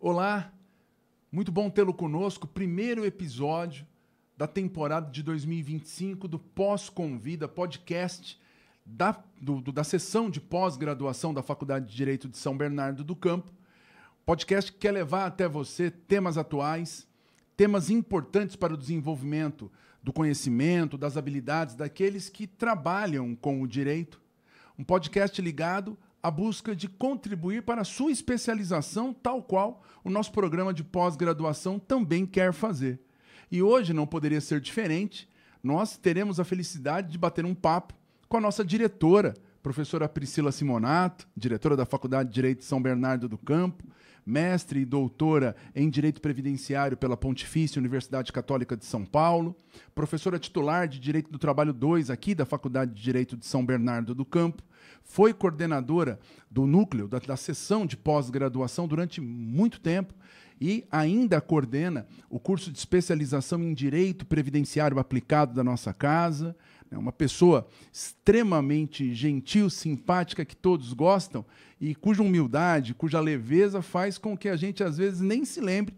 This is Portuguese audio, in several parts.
Olá, muito bom tê-lo conosco. Primeiro episódio da temporada de 2025 do Pós-Convida, podcast da sessão de pós-graduação da Faculdade de Direito de São Bernardo do Campo. Podcast que quer levar até você temas atuais, temas importantes para o desenvolvimento do conhecimento, das habilidades daqueles que trabalham com o direito. Um podcast ligado à busca de contribuir para a sua especialização, tal qual o nosso programa de pós-graduação também quer fazer. E hoje não poderia ser diferente, nós teremos a felicidade de bater um papo com a nossa diretora, professora Priscila Simonato, diretora da Faculdade de Direito de São Bernardo do Campo, mestre e doutora em Direito Previdenciário pela Pontifícia Universidade Católica de São Paulo, professora titular de Direito do Trabalho 2 aqui da Faculdade de Direito de São Bernardo do Campo, foi coordenadora do núcleo da seção de pós-graduação durante muito tempo e ainda coordena o curso de especialização em Direito Previdenciário aplicado da nossa casa. É uma pessoa extremamente gentil, simpática, que todos gostam e cuja humildade, cuja leveza faz com que a gente, às vezes, nem se lembre,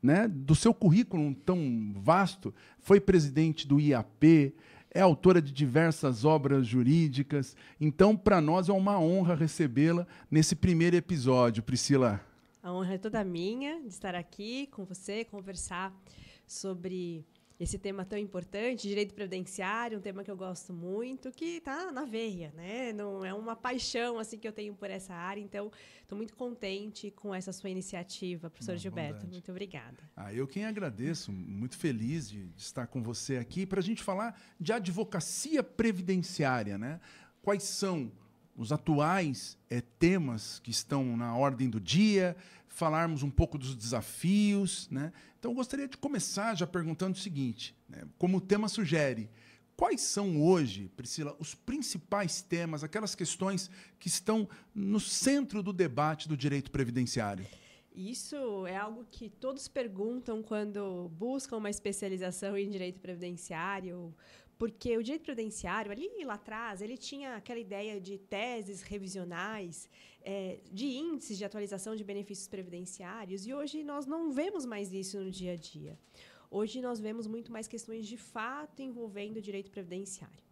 né, do seu currículo tão vasto. Foi presidente do IAP, é autora de diversas obras jurídicas. Então, para nós, é uma honra recebê-la nesse primeiro episódio. Priscila. A honra é toda minha de estar aqui com você, conversar sobre esse tema tão importante, direito previdenciário, um tema que eu gosto muito, que está na veia, né? Não é uma paixão assim que eu tenho por essa área, então estou muito contente com essa sua iniciativa, professor Gilberto. Bondade. Muito obrigada. Eu quem agradeço, muito feliz de estar com você aqui para a gente falar de advocacia previdenciária, né? Quais são os atuais temas que estão na ordem do dia, falarmos um pouco dos desafios, né? Então, eu gostaria de começar já perguntando o seguinte, né? Como o tema sugere, quais são hoje, Priscila, os principais temas, aquelas questões que estão no centro do debate do direito previdenciário? Isso é algo que todos perguntam quando buscam uma especialização em direito previdenciário, porque o direito previdenciário, ali lá atrás, ele tinha aquela ideia de teses revisionais, de índices de atualização de benefícios previdenciários, e hoje nós não vemos mais isso no dia a dia. Hoje nós vemos muito mais questões de fato envolvendo o direito previdenciário.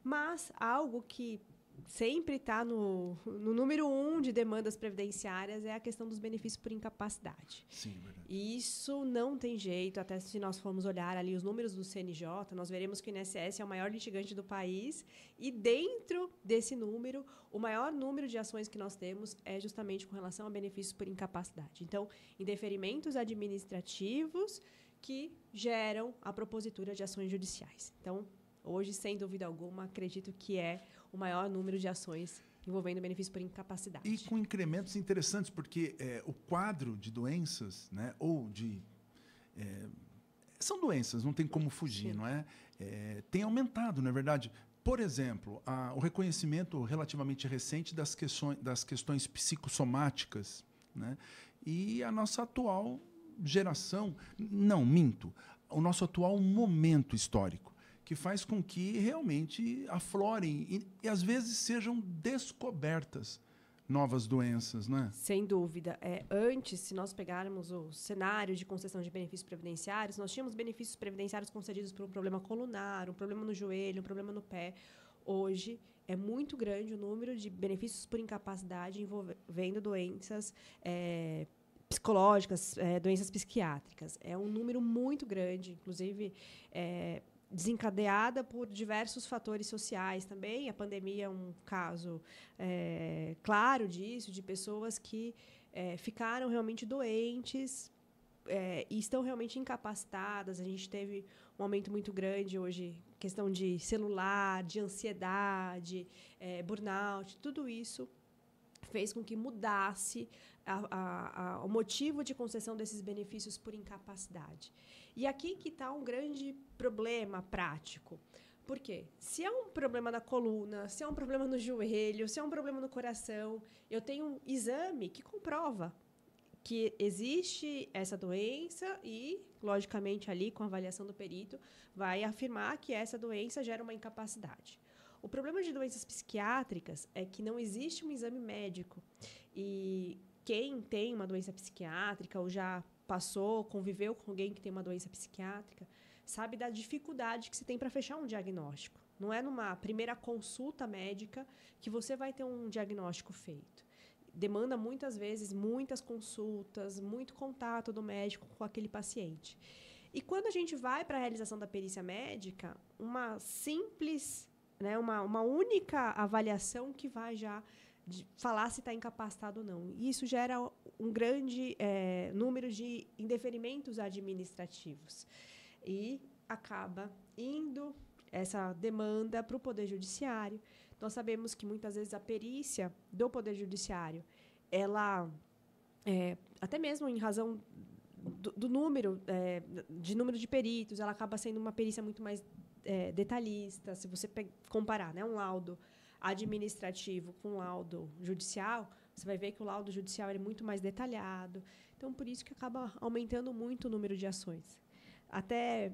Mas algo que sempre está no número 1 de demandas previdenciárias é a questão dos benefícios por incapacidade. Sim, verdade. Isso não tem jeito, até se nós formos olhar ali os números do CNJ, nós veremos que o INSS é o maior litigante do país e dentro desse número, o maior número de ações que nós temos é justamente com relação a benefícios por incapacidade. Então, indeferimentos administrativos que geram a propositura de ações judiciais. Então, hoje, sem dúvida alguma, acredito que é o maior número de ações envolvendo benefício por incapacidade. E com incrementos interessantes, porque o quadro de doenças, né, ou de... são doenças, não tem como fugir, sim, não é? Tem aumentado, não é verdade? Por exemplo, o reconhecimento relativamente recente das questões psicossomáticas, né? E a nossa atual geração, não, minto, o nosso atual momento histórico, que faz com que realmente aflorem e às vezes sejam descobertas novas doenças, não é? Sem dúvida. Antes, se nós pegarmos o cenário de concessão de benefícios previdenciários, nós tínhamos benefícios previdenciários concedidos por um problema colunar, um problema no joelho, um problema no pé. Hoje, é muito grande o número de benefícios por incapacidade envolvendo doenças psicológicas, doenças psiquiátricas. É um número muito grande, inclusive... desencadeada por diversos fatores sociais também. A pandemia é um caso claro disso, de pessoas que ficaram realmente doentes e estão realmente incapacitadas. A gente teve um aumento muito grande hoje, questão de celular, de ansiedade, burnout, tudo isso fez com que mudasse o motivo de concessão desses benefícios por incapacidade. E aqui que está um grande problema prático. Por quê? Se é um problema na coluna, se é um problema no joelho, se é um problema no coração, eu tenho um exame que comprova que existe essa doença e, logicamente, ali, com a avaliação do perito, vai afirmar que essa doença gera uma incapacidade. O problema de doenças psiquiátricas é que não existe um exame médico. E quem tem uma doença psiquiátrica ou já passou, conviveu com alguém que tem uma doença psiquiátrica, sabe da dificuldade que se tem para fechar um diagnóstico. Não é numa primeira consulta médica que você vai ter um diagnóstico feito. Demanda, muitas vezes, muitas consultas, muito contato do médico com aquele paciente. E quando a gente vai para a realização da perícia médica, uma simples, né, uma única avaliação que vai já falar se está incapacitado ou não. E isso gera um grande número de indeferimentos administrativos. E acaba indo essa demanda para o Poder Judiciário. Nós sabemos que, muitas vezes, a perícia do Poder Judiciário, ela, até mesmo em razão do número, número de peritos, ela acaba sendo uma perícia muito mais detalhista. Se você comparar, né, um laudo administrativo com um laudo judicial, você vai ver que o laudo judicial é muito mais detalhado. Então, por isso que acaba aumentando muito o número de ações. Até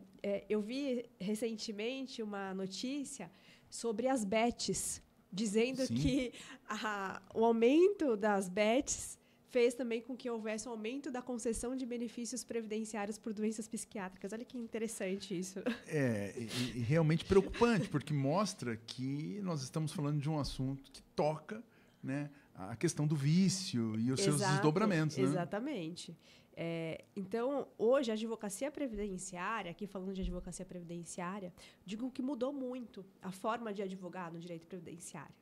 eu vi recentemente uma notícia sobre as bets, dizendo Sim. que o aumento das bets fez também com que houvesse um aumento da concessão de benefícios previdenciários por doenças psiquiátricas. Olha que interessante isso. E realmente preocupante, porque mostra que nós estamos falando de um assunto que toca, né, a questão do vício e os seus desdobramentos. Né? Exatamente. Então, hoje, a advocacia previdenciária, aqui falando de advocacia previdenciária, digo que mudou muito a forma de advogar no direito previdenciário.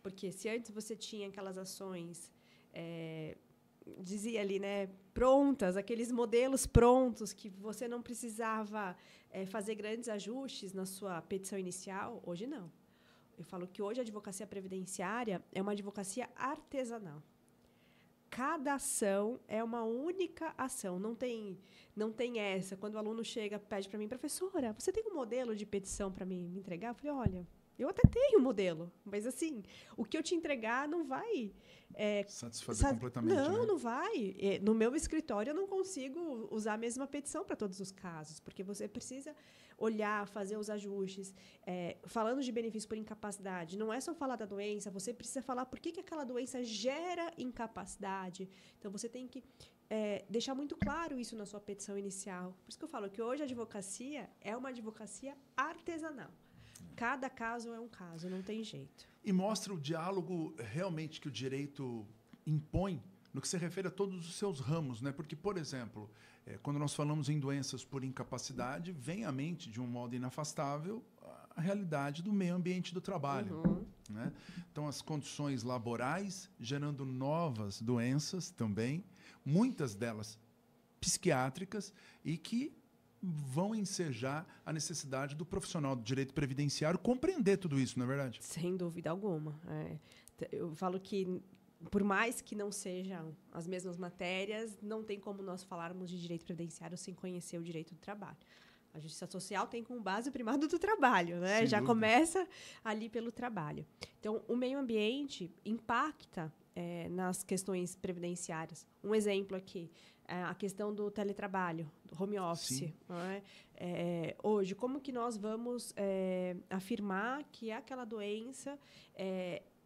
Porque se antes você tinha aquelas ações, dizia ali, né, prontas, aqueles modelos prontos, que você não precisava fazer grandes ajustes na sua petição inicial, hoje não. Eu falo que hoje a advocacia previdenciária é uma advocacia artesanal. Cada ação é uma única ação. Não tem essa. Quando o aluno chega, pede para mim, professora, você tem um modelo de petição para me entregar? Eu falei, olha, eu até tenho um modelo, mas assim, o que eu te entregar não vai satisfazer completamente. Não, né? não vai. No meu escritório, eu não consigo usar a mesma petição para todos os casos, porque você precisa olhar, fazer os ajustes. Falando de benefício por incapacidade, não é só falar da doença, você precisa falar por que aquela doença gera incapacidade. Então, você tem que deixar muito claro isso na sua petição inicial. Por isso que eu falo que hoje a advocacia é uma advocacia artesanal. Cada caso é um caso, não tem jeito. E mostra o diálogo realmente que o direito impõe no que se refere a todos os seus ramos, né? Porque, por exemplo, quando nós falamos em doenças por incapacidade, vem à mente, de um modo inafastável, a realidade do meio ambiente do trabalho. Uhum. Né? Então, as condições laborais gerando novas doenças também, muitas delas psiquiátricas, e que vão ensejar a necessidade do profissional do direito previdenciário compreender tudo isso, não é verdade? Sem dúvida alguma. Eu falo que, por mais que não sejam as mesmas matérias, não tem como nós falarmos de direito previdenciário sem conhecer o direito do trabalho. A justiça social tem como base o primado do trabalho, né? Sem Já dúvida. Começa ali pelo trabalho. Então, o meio ambiente impacta nas questões previdenciárias. Um exemplo aqui, a questão do teletrabalho, do home office. Não é? Hoje, como que nós vamos afirmar que aquela doença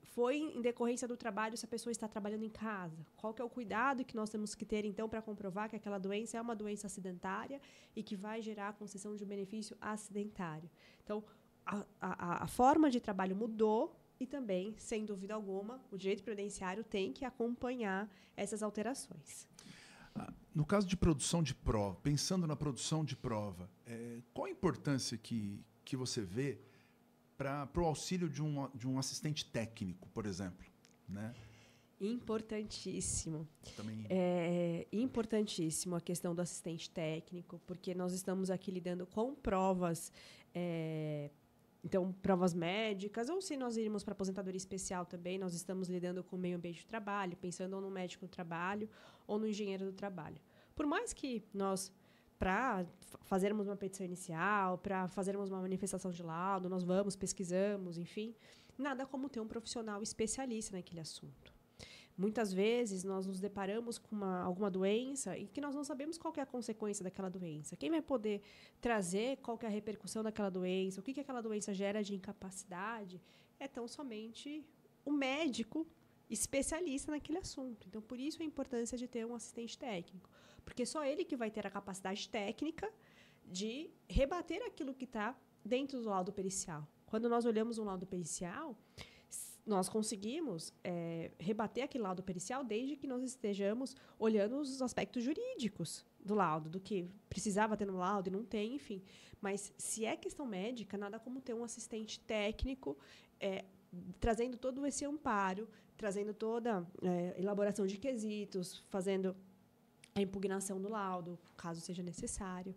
foi em decorrência do trabalho se a pessoa está trabalhando em casa? Qual que é o cuidado que nós temos que ter, então, para comprovar que aquela doença é uma doença acidentária e que vai gerar a concessão de um benefício acidentário? Então, a forma de trabalho mudou e também, sem dúvida alguma, o direito previdenciário tem que acompanhar essas alterações. No caso de produção de prova, pensando na produção de prova, qual a importância que você vê para o auxílio de um assistente técnico, por exemplo? Né? Importantíssimo. Também... Importantíssimo a questão do assistente técnico, porque nós estamos aqui lidando com provas, então, provas médicas, ou se nós irmos para aposentadoria especial também, nós estamos lidando com o meio ambiente de trabalho, pensando ou no médico do trabalho ou no engenheiro do trabalho. Por mais que nós, para fazermos uma petição inicial, para fazermos uma manifestação de laudo, nós vamos, pesquisamos, enfim, nada como ter um profissional especialista naquele assunto. Muitas vezes, nós nos deparamos com alguma doença e que nós não sabemos qual que é a consequência daquela doença. Quem vai poder trazer qual que é a repercussão daquela doença, o que aquela doença gera de incapacidade, é tão somente o médico especialista naquele assunto. Então, por isso a importância de ter um assistente técnico. Porque só ele que vai ter a capacidade técnica de rebater aquilo que está dentro do laudo pericial. Quando nós olhamos um laudo pericial, nós conseguimos rebater aquele laudo pericial desde que nós estejamos olhando os aspectos jurídicos do laudo, do que precisava ter no laudo e não tem, enfim. Mas, se é questão médica, nada como ter um assistente técnico trazendo todo esse amparo, trazendo toda a elaboração de quesitos, fazendo a impugnação do laudo, caso seja necessário.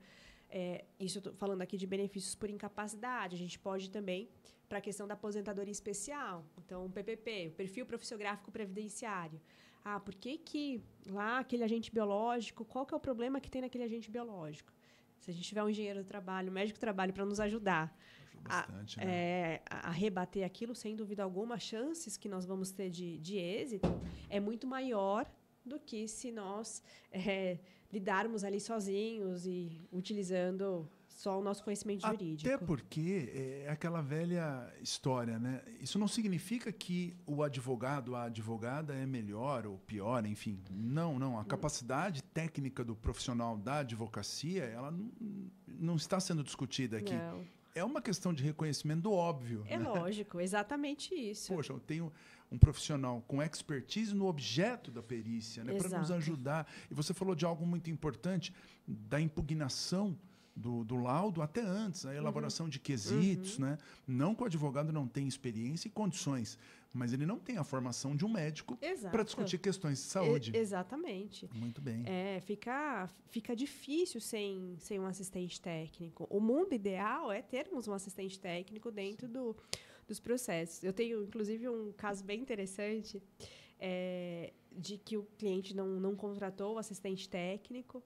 Isso eu estou falando aqui de benefícios por incapacidade. A gente pode também, para a questão da aposentadoria especial, então, o PPP, o perfil profissiográfico previdenciário. Por que lá aquele agente biológico, qual que é o problema que tem naquele agente biológico? Se a gente tiver um engenheiro do trabalho, um médico do trabalho para nos ajudar bastante, a rebater aquilo, sem dúvida alguma, as chances que nós vamos ter de êxito é muito maior do que se nós lidarmos ali sozinhos e utilizando só o nosso conhecimento jurídico. Até porque é aquela velha história, né? Isso não significa que o advogado, a advogada é melhor ou pior, enfim. Não. A capacidade técnica do profissional da advocacia, ela não está sendo discutida aqui. Não. É uma questão de reconhecimento do óbvio. É lógico, exatamente isso. Poxa, eu tenho um profissional com expertise no objeto da perícia, né, para nos ajudar. E você falou de algo muito importante, da impugnação do laudo até antes, a elaboração de quesitos. Né? Não que o advogado não tenha experiência e condições, mas ele não tem a formação de um médico para discutir questões de saúde. Exatamente. Muito bem. Fica difícil sem um assistente técnico. O mundo ideal é termos um assistente técnico dentro dos processos. Eu tenho, inclusive, um caso bem interessante de que o cliente não contratou o assistente técnico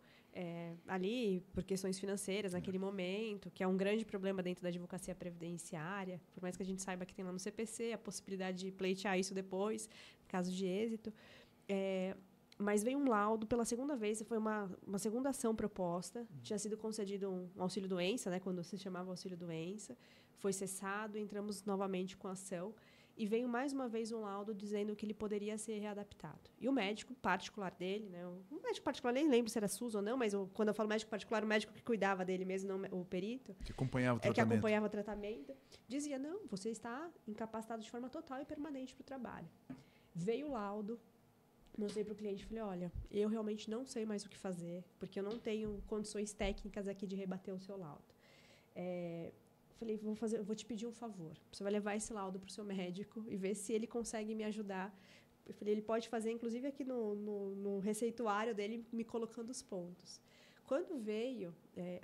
ali por questões financeiras naquele momento, que é um grande problema dentro da advocacia previdenciária, por mais que a gente saiba que tem lá no CPC a possibilidade de pleitear isso depois, caso de êxito. Mas veio um laudo pela segunda vez, foi uma segunda ação proposta, tinha sido concedido um auxílio-doença, né, quando se chamava auxílio-doença, foi cessado, entramos novamente com a ação, e veio mais uma vez um laudo dizendo que ele poderia ser readaptado. E o médico particular dele, né, o médico particular, nem lembro se era SUS ou não, mas quando eu falo médico particular, o médico que cuidava dele mesmo, não o perito, que acompanhava o tratamento. Que acompanhava o tratamento, dizia, não, você está incapacitado de forma total e permanente para o trabalho. Veio o laudo, mostrei para o cliente e falei, olha, eu realmente não sei mais o que fazer, porque eu não tenho condições técnicas aqui de rebater o seu laudo. Falei, vou te pedir um favor. Você vai levar esse laudo para o seu médico e ver se ele consegue me ajudar. Eu falei, ele pode fazer, inclusive, aqui no receituário dele, me colocando os pontos. Quando veio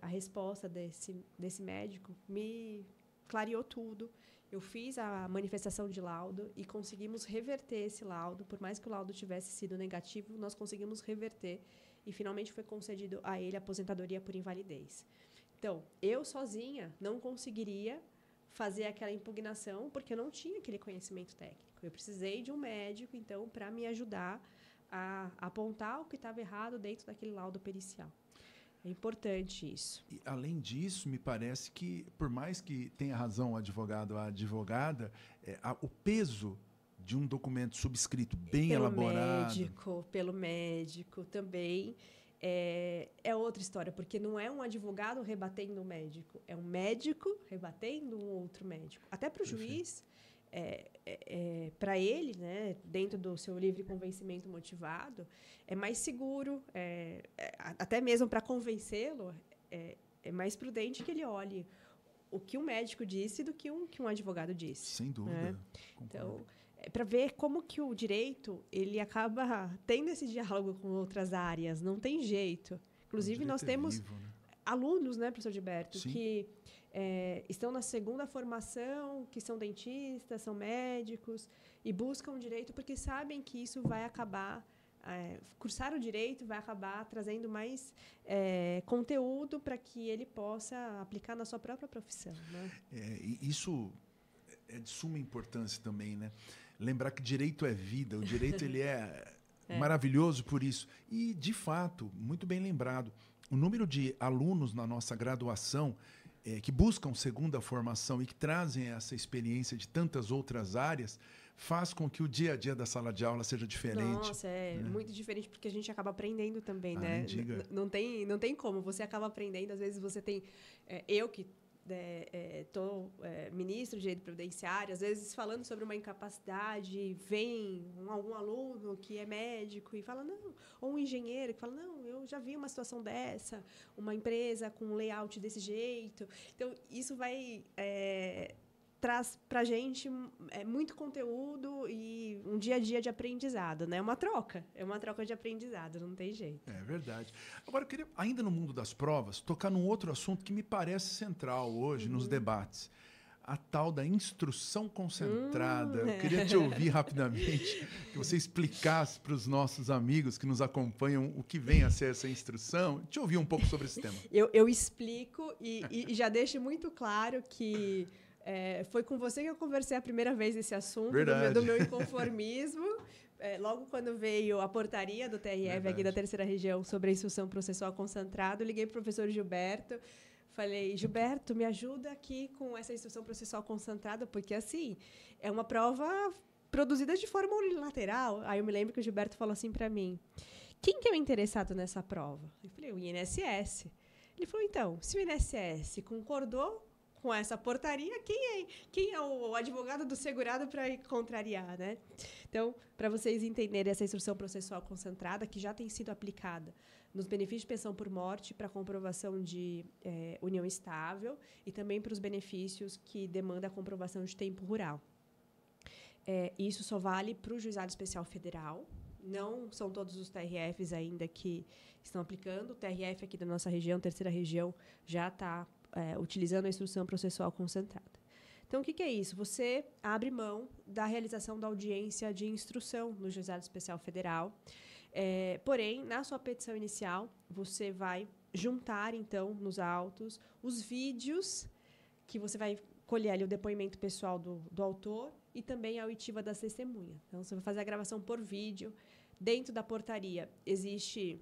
a resposta desse médico, me clareou tudo. Eu fiz a manifestação de laudo e conseguimos reverter esse laudo. Por mais que o laudo tivesse sido negativo, nós conseguimos reverter e finalmente foi concedido a ele a aposentadoria por invalidez. Então, eu sozinha não conseguiria fazer aquela impugnação porque eu não tinha aquele conhecimento técnico. Eu precisei de um médico, então, para me ajudar a apontar o que estava errado dentro daquele laudo pericial. É importante isso. E, além disso, me parece que, por mais que tenha razão o advogado ou a advogada, o peso de um documento subscrito bem elaborado... Pelo médico também... É outra história, porque não é um advogado rebatendo um médico, é um médico rebatendo um outro médico. Até para o juiz, para ele, né, dentro do seu livre convencimento motivado, é mais seguro, até mesmo para convencê-lo, é mais prudente que ele olhe o que um médico disse do que um advogado disse. Sem dúvida. Né? Então, para ver como que o direito ele acaba tendo esse diálogo com outras áreas, não tem jeito. Inclusive, nós temos alunos, né, professor Gilberto, que estão na segunda formação, que são dentistas, são médicos, e buscam direito porque sabem que isso vai acabar... cursar o direito vai acabar trazendo mais conteúdo para que ele possa aplicar na sua própria profissão. Né? Isso é de suma importância também, né? Lembrar que direito é vida, o direito ele é maravilhoso por isso. E, de fato, muito bem lembrado, o número de alunos na nossa graduação que buscam segunda formação e que trazem essa experiência de tantas outras áreas faz com que o dia a dia da sala de aula seja diferente. Nossa, muito diferente, porque a gente acaba aprendendo também, né? Diga. Não tem como, você acaba aprendendo, às vezes você tem... eu que estou ministro de Direito Previdenciário, às vezes falando sobre uma incapacidade, vem algum aluno que é médico e fala, não, ou um engenheiro que fala, não, eu já vi uma situação dessa, uma empresa com um layout desse jeito. Então, isso traz para a gente muito conteúdo e um dia a dia de aprendizado, né? É uma troca de aprendizado, não tem jeito. É verdade. Agora, eu queria, ainda no mundo das provas, tocar num outro assunto que me parece central hoje nos debates. A tal da instrução concentrada. Eu queria te ouvir rapidamente, que você explicasse para os nossos amigos que nos acompanham o que vem a ser essa instrução. Te ouvir um pouco sobre esse tema. Eu explico e já deixo muito claro que foi com você que eu conversei a primeira vez esse assunto, do meu inconformismo. Logo quando veio a portaria do TRF aqui da Terceira Região sobre a instrução processual concentrada, eu liguei para o professor Gilberto, falei, Gilberto, me ajuda aqui com essa instrução processual concentrada, porque assim, é uma prova produzida de forma unilateral. Aí eu me lembro que o Gilberto falou assim para mim, quem que é o interessado nessa prova? Eu falei, o INSS. Ele falou, então, se o INSS concordou com essa portaria, quem é o advogado do segurado para contrariar, né? Então, para vocês entenderem essa instrução processual concentrada, que já tem sido aplicada nos benefícios de pensão por morte para comprovação de união estável e também para os benefícios que demandam a comprovação de tempo rural. Isso só vale para o Juizado Especial Federal, não são todos os TRFs ainda que estão aplicando. O TRF aqui da nossa região, Terceira Região, já está utilizando a instrução processual concentrada. Então, o que é isso? Você abre mão da realização da audiência de instrução no Juizado Especial Federal. Porém, na sua petição inicial, você vai juntar, então, nos autos, os vídeos que você vai colher ali o depoimento pessoal do autor e também a oitiva das testemunhas. Então, você vai fazer a gravação por vídeo. Dentro da portaria, existe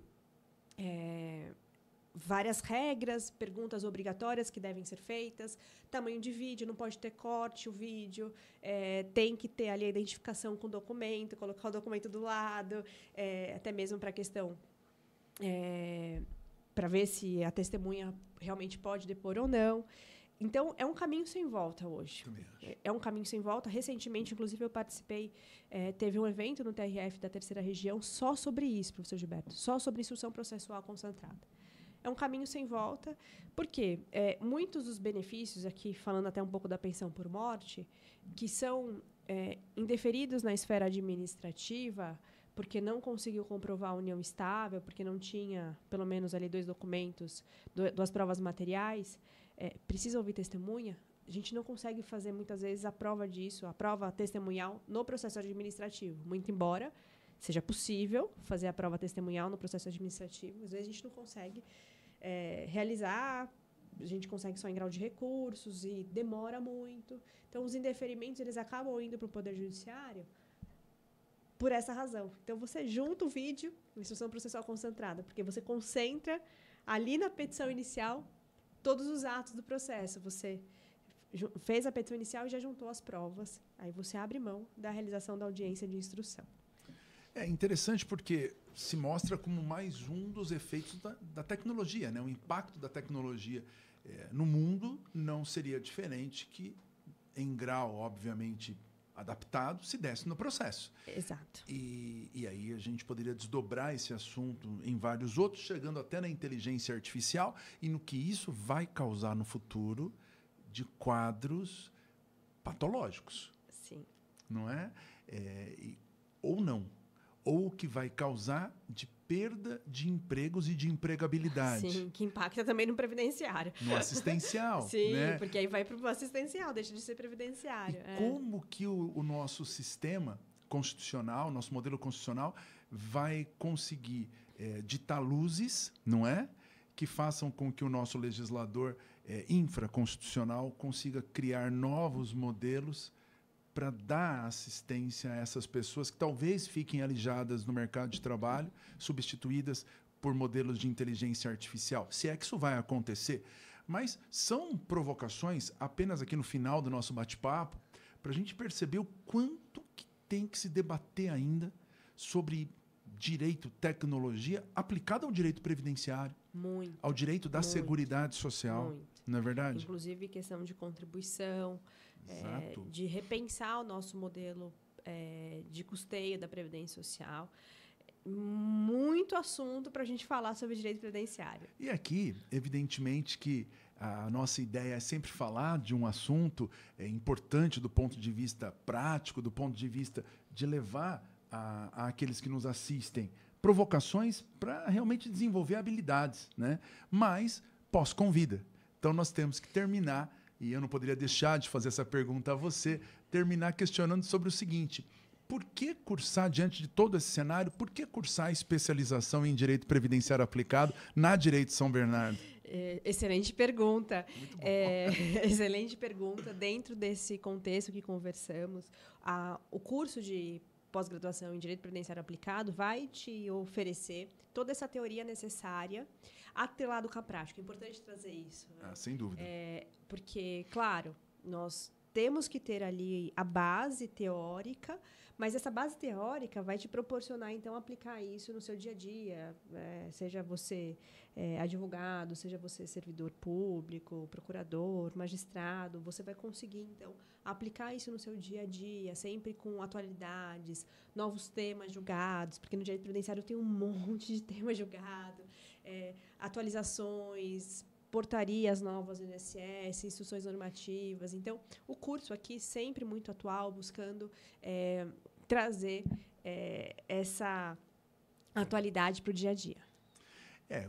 várias regras, perguntas obrigatórias que devem ser feitas, tamanho de vídeo, não pode ter corte o vídeo, tem que ter ali a identificação com o documento, colocar o documento do lado, até mesmo para a questão, para ver se a testemunha realmente pode depor ou não. Então, é um caminho sem volta hoje. É um caminho sem volta. Recentemente, inclusive, eu participei, teve um evento no TRF da Terceira Região só sobre isso, professor Gilberto, só sobre instrução processual concentrada. É um caminho sem volta, porque muitos dos benefícios, aqui falando até um pouco da pensão por morte, que são indeferidos na esfera administrativa, porque não conseguiu comprovar a união estável, porque não tinha, pelo menos, ali 2 documentos, 2 provas materiais, precisa ouvir testemunha, a gente não consegue fazer, muitas vezes, a prova disso, a prova testemunhal, no processo administrativo. Muito embora seja possível fazer a prova testemunhal no processo administrativo, às vezes a gente não consegue realizar, a gente consegue só em grau de recursos e demora muito. Então, os indeferimentos eles acabam indo para o Poder Judiciário por essa razão. Então, você junta o vídeo, instrução processual concentrada, porque você concentra ali na petição inicial todos os atos do processo. Você fez a petição inicial e já juntou as provas. Aí você abre mão da realização da audiência de instrução. É interessante porque se mostra como mais um dos efeitos da tecnologia, né? O impacto da tecnologia no mundo não seria diferente que, em grau, obviamente, adaptado, se desse no processo. Exato. E aí a gente poderia desdobrar esse assunto em vários outros, chegando até na inteligência artificial e no que isso vai causar no futuro de quadros patológicos. Sim. Não é? Ou não. Ou o que vai causar de perda de empregos e de empregabilidade. Sim, que impacta também no previdenciário. No assistencial. Sim, né? porque aí vai para o assistencial, deixa de ser previdenciário. E como que o nosso sistema constitucional, nosso modelo constitucional, vai conseguir ditar luzes, não é? Que façam com que o nosso legislador infraconstitucional consiga criar novos modelos para dar assistência a essas pessoas que talvez fiquem alijadas no mercado de trabalho, substituídas por modelos de inteligência artificial. Se é que isso vai acontecer. Mas são provocações, apenas aqui no final do nosso bate-papo, para a gente perceber o quanto que tem que se debater ainda sobre direito, tecnologia aplicada ao direito previdenciário, Muito, ao direito da muito, Seguridade Social, muito. não é verdade? Inclusive questão de contribuição, Exato. de repensar o nosso modelo de custeio da Previdência Social. Muito assunto para a gente falar sobre direito previdenciário. E aqui, evidentemente que a nossa ideia é sempre falar de um assunto importante do ponto de vista prático, do ponto de vista de levar àqueles que nos assistem provocações para realmente desenvolver habilidades, né? Mas pós-convida. Então nós temos que terminar, e eu não poderia deixar de fazer essa pergunta a você, terminar questionando sobre o seguinte: por que cursar, diante de todo esse cenário, por que cursar especialização em Direito Previdenciário Aplicado na Direito São Bernardo? Excelente pergunta. Excelente pergunta. Dentro desse contexto que conversamos, o curso de pós-graduação em Direito Previdenciário Aplicado vai te oferecer toda essa teoria necessária atrelado com a prática. É importante trazer isso. Né? Sem dúvida. Porque, claro, nós temos que ter ali a base teórica, mas essa base teórica vai te proporcionar, então, aplicar isso no seu dia a dia, seja você advogado, seja você servidor público, procurador, magistrado, você vai conseguir, então, aplicar isso no seu dia a dia, sempre com atualidades, novos temas julgados, porque no direito previdenciário tem um monte de tema julgado, atualizações, portarias novas do INSS, instruções normativas. Então, o curso aqui sempre muito atual, buscando trazer essa atualidade para o dia a dia.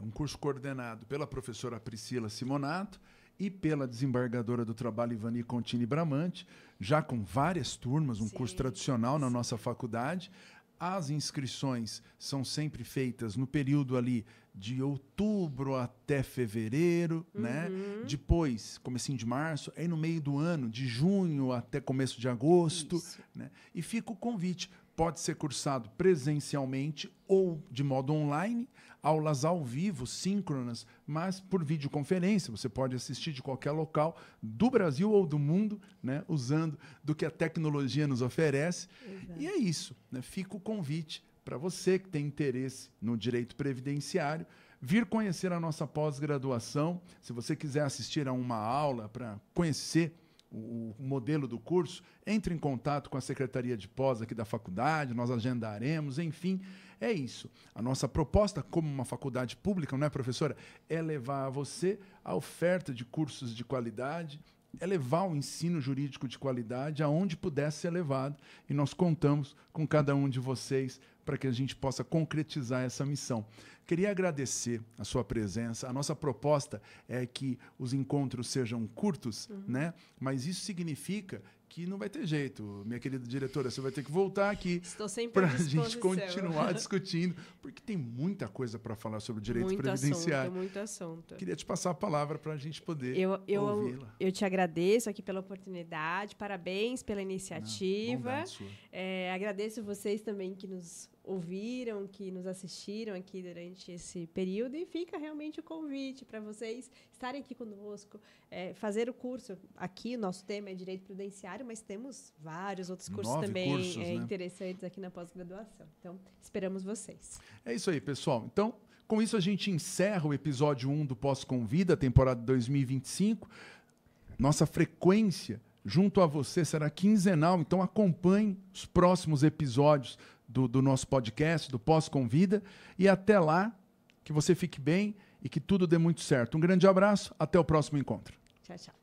Um curso coordenado pela professora Priscila Simonato e pela desembargadora do Trabalho Ivani Contini Bramante, já com várias turmas, um curso tradicional na nossa faculdade. As inscrições são sempre feitas no período ali de outubro até fevereiro, né? Depois, comecinho de março, aí no meio do ano, de junho até começo de agosto, né? E fica o convite. Pode ser cursado presencialmente ou de modo online, aulas ao vivo, síncronas, mas por videoconferência. Você pode assistir de qualquer local do Brasil ou do mundo, né, usando do que a tecnologia nos oferece. Exato. E é isso, né? Fica o convite para você que tem interesse no direito previdenciário, vir conhecer a nossa pós-graduação. Se você quiser assistir a uma aula para conhecer o modelo do curso, entre em contato com a Secretaria de Pós aqui da faculdade, nós agendaremos, enfim, é isso. A nossa proposta, como uma faculdade pública, não é, professora? É levar a você a oferta de cursos de qualidade, é levar o ensino jurídico de qualidade aonde puder ser levado, e nós contamos com cada um de vocês para que a gente possa concretizar essa missão. Queria agradecer a sua presença. A nossa proposta é que os encontros sejam curtos, né? Mas isso significa que não vai ter jeito. Minha querida diretora, você vai ter que voltar aqui para a gente continuar discutindo, porque tem muita coisa para falar sobre o direito previdenciário. Muito assunto. Queria te passar a palavra para a gente poder ouvi-la. Eu te agradeço aqui pela oportunidade, parabéns pela iniciativa. Agradeço vocês também que nos ouviram, que nos assistiram aqui durante esse período, e fica realmente o convite para vocês estarem aqui conosco, fazer o curso. Aqui o nosso tema é Direito Previdenciário, mas temos vários outros cursos também interessantes aqui na pós-graduação. Então, esperamos vocês. É isso aí, pessoal. Então, com isso a gente encerra o episódio 1 do Pós-Convida, temporada 2025. Nossa frequência junto a você será quinzenal, então acompanhe os próximos episódios do nosso podcast, do Pós-Convida, e até lá, que você fique bem e que tudo dê muito certo. Um grande abraço, até o próximo encontro. Tchau, tchau.